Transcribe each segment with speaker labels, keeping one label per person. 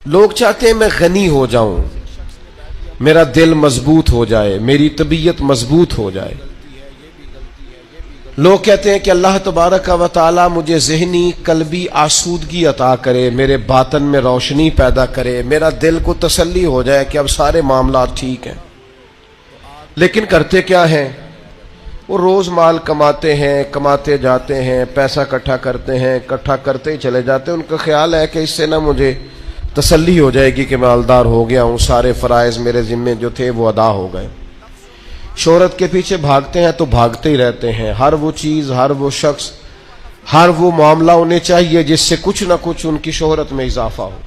Speaker 1: لوگ چاہتے ہیں میں غنی ہو جاؤں، میرا دل مضبوط ہو جائے، میری طبیعت مضبوط ہو جائے۔ لوگ کہتے ہیں کہ اللہ تبارک و تعالی مجھے ذہنی قلبی آسودگی عطا کرے، میرے باطن میں روشنی پیدا کرے، میرا دل کو تسلی ہو جائے کہ اب سارے معاملات ٹھیک ہیں۔ لیکن کرتے کیا ہیں؟ وہ روز مال کماتے ہیں، کماتے جاتے ہیں، پیسہ اکٹھا کرتے ہیں، اکٹھا کرتے ہی چلے جاتے ہیں۔ ان کا خیال ہے کہ اس سے نہ مجھے تسلی ہو جائے گی کہ مالدار ہو گیا ہوں، سارے فرائض میرے ذمے جو تھے وہ ادا ہو گئے۔ شہرت کے پیچھے بھاگتے ہیں تو بھاگتے ہی رہتے ہیں۔ ہر وہ چیز، ہر وہ شخص، ہر وہ معاملہ انہیں چاہیے جس سے کچھ نہ کچھ ان کی شہرت میں اضافہ ہو،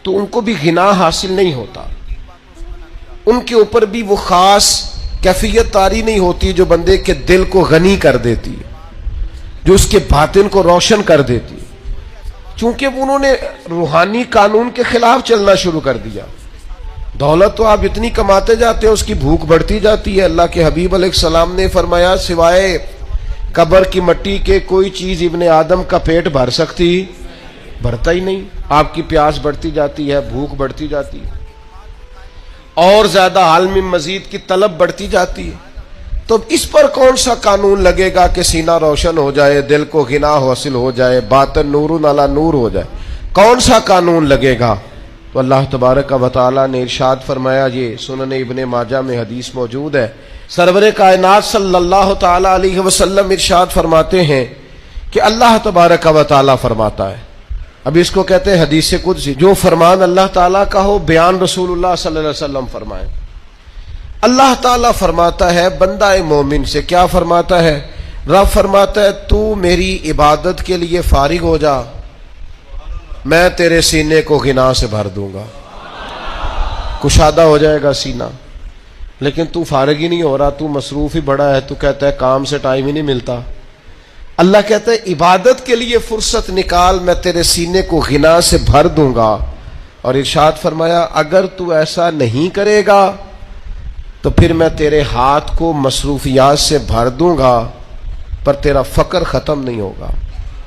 Speaker 1: تو ان کو بھی غنا حاصل نہیں ہوتا، ان کے اوپر بھی وہ خاص کیفیت طاری نہیں ہوتی جو بندے کے دل کو غنی کر دیتی ہے، جو اس کے باطن کو روشن کر دیتی ہے، چونکہ انہوں نے روحانی قانون کے خلاف چلنا شروع کر دیا۔ دولت تو آپ اتنی کماتے جاتے ہیں، اس کی بھوک بڑھتی جاتی ہے۔ اللہ کے حبیب علیہ السلام نے فرمایا سوائے قبر کی مٹی کے کوئی چیز ابن آدم کا پیٹ بھر سکتی، بھرتا ہی نہیں۔ آپ کی پیاس بڑھتی جاتی ہے، بھوک بڑھتی جاتی ہے، اور زیادہ عالم مزید کی طلب بڑھتی جاتی ہے۔ تو اس پر کون سا قانون لگے گا کہ سینہ روشن ہو جائے، دل کو غنا حاصل ہو جائے، باطن نور علی نور ہو جائے؟ کون سا قانون لگے گا؟ تو اللہ تبارک و تعالی نے ارشاد فرمایا، یہ سنن ابن ماجہ میں حدیث موجود ہے، سرور کائنات صلی اللہ تعالی علیہ وسلم ارشاد فرماتے ہیں کہ اللہ تبارک و تعالی فرماتا ہے، اب اس کو کہتے ہیں حدیث قدسی، جو فرمان اللہ تعالیٰ کا ہو بیان رسول اللہ صلی اللہ علیہ وسلم فرمائے۔ اللہ تعالیٰ فرماتا ہے بندہ مومن سے، کیا فرماتا ہے؟ رب فرماتا ہے تو میری عبادت کے لیے فارغ ہو جا، میں تیرے سینے کو غنا سے بھر دوں گا، کشادہ ہو جائے گا سینہ۔ لیکن تو فارغ ہی نہیں ہو رہا، تو مصروف ہی بڑا ہے، تو کہتا ہے کام سے ٹائم ہی نہیں ملتا۔ اللہ کہتا ہے عبادت کے لیے فرصت نکال، میں تیرے سینے کو غنا سے بھر دوں گا۔ اور ارشاد فرمایا اگر تو ایسا نہیں کرے گا تو پھر میں تیرے ہاتھ کو مصروفیات سے بھر دوں گا، پر تیرا فقر ختم نہیں ہوگا،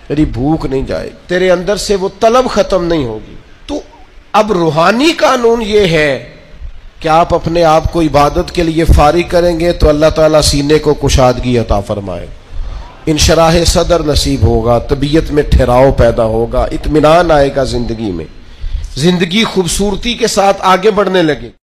Speaker 1: تیری بھوک نہیں جائے، تیرے اندر سے وہ طلب ختم نہیں ہوگی۔ تو اب روحانی قانون یہ ہے کہ آپ اپنے آپ کو عبادت کے لیے فارغ کریں گے تو اللہ تعالیٰ سینے کو کشادگی عطا فرمائے، انشراح صدر نصیب ہوگا، طبیعت میں ٹھہراؤ پیدا ہوگا، اطمینان آئے گا زندگی میں، زندگی خوبصورتی کے ساتھ آگے بڑھنے لگے۔